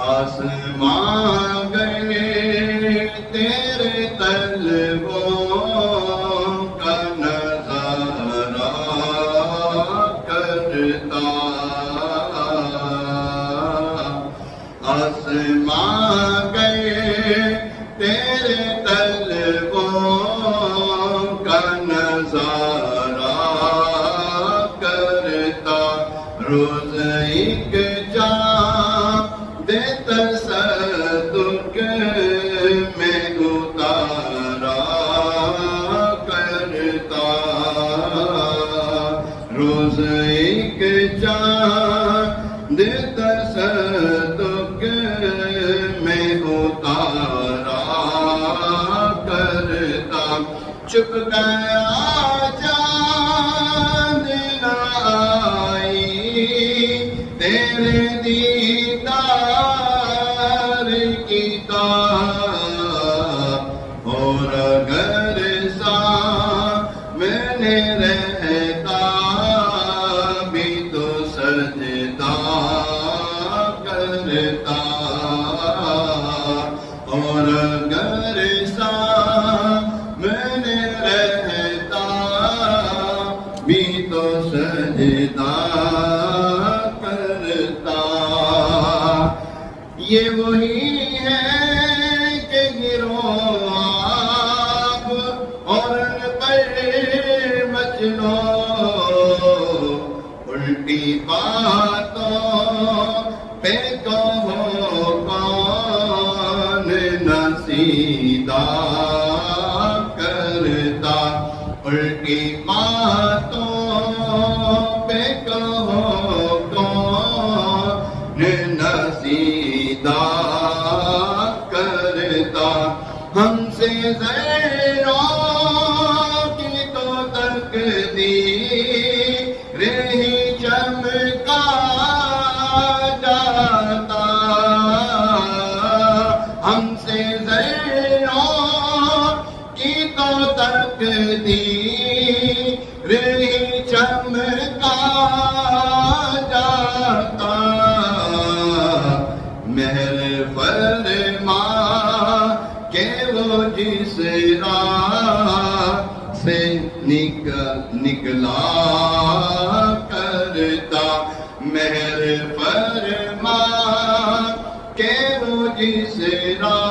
آسمان گئے تیرے طلبوں کا نظارہ کرتا، آسمان گئے تیرے طلبوں کا نظارہ کرتا، روز ایک دے تصدق میں اتارا کرتا، روز ایک چاند تصدق میں اتارا کرتا، چپ گیا چاند نہ آئی تیرے دیدار کی طاق، اور اگر سامنے رہتا بھی تو سجدہ کرتا، اور اگر سامنے رہتا بھی تو سجدہ کرتا۔ یہ وہی ہے کہ گرو آپ اور ان پر مچلو، الٹی باتوں پہ کہو کون نہ سیدھا کرتا، الٹی باتوں پہ کہو کون نہ سیدھا کرتا، ہم سے غیروں کی تو تقدیر ہی چمکا جاتا، ہم سے غیروں کی تو تقدیر ہی چمکا جاتا، مہر فرما کہ وہ جس راہ سے نکلا کرتا، مہر فرما کہ وہ جس راہ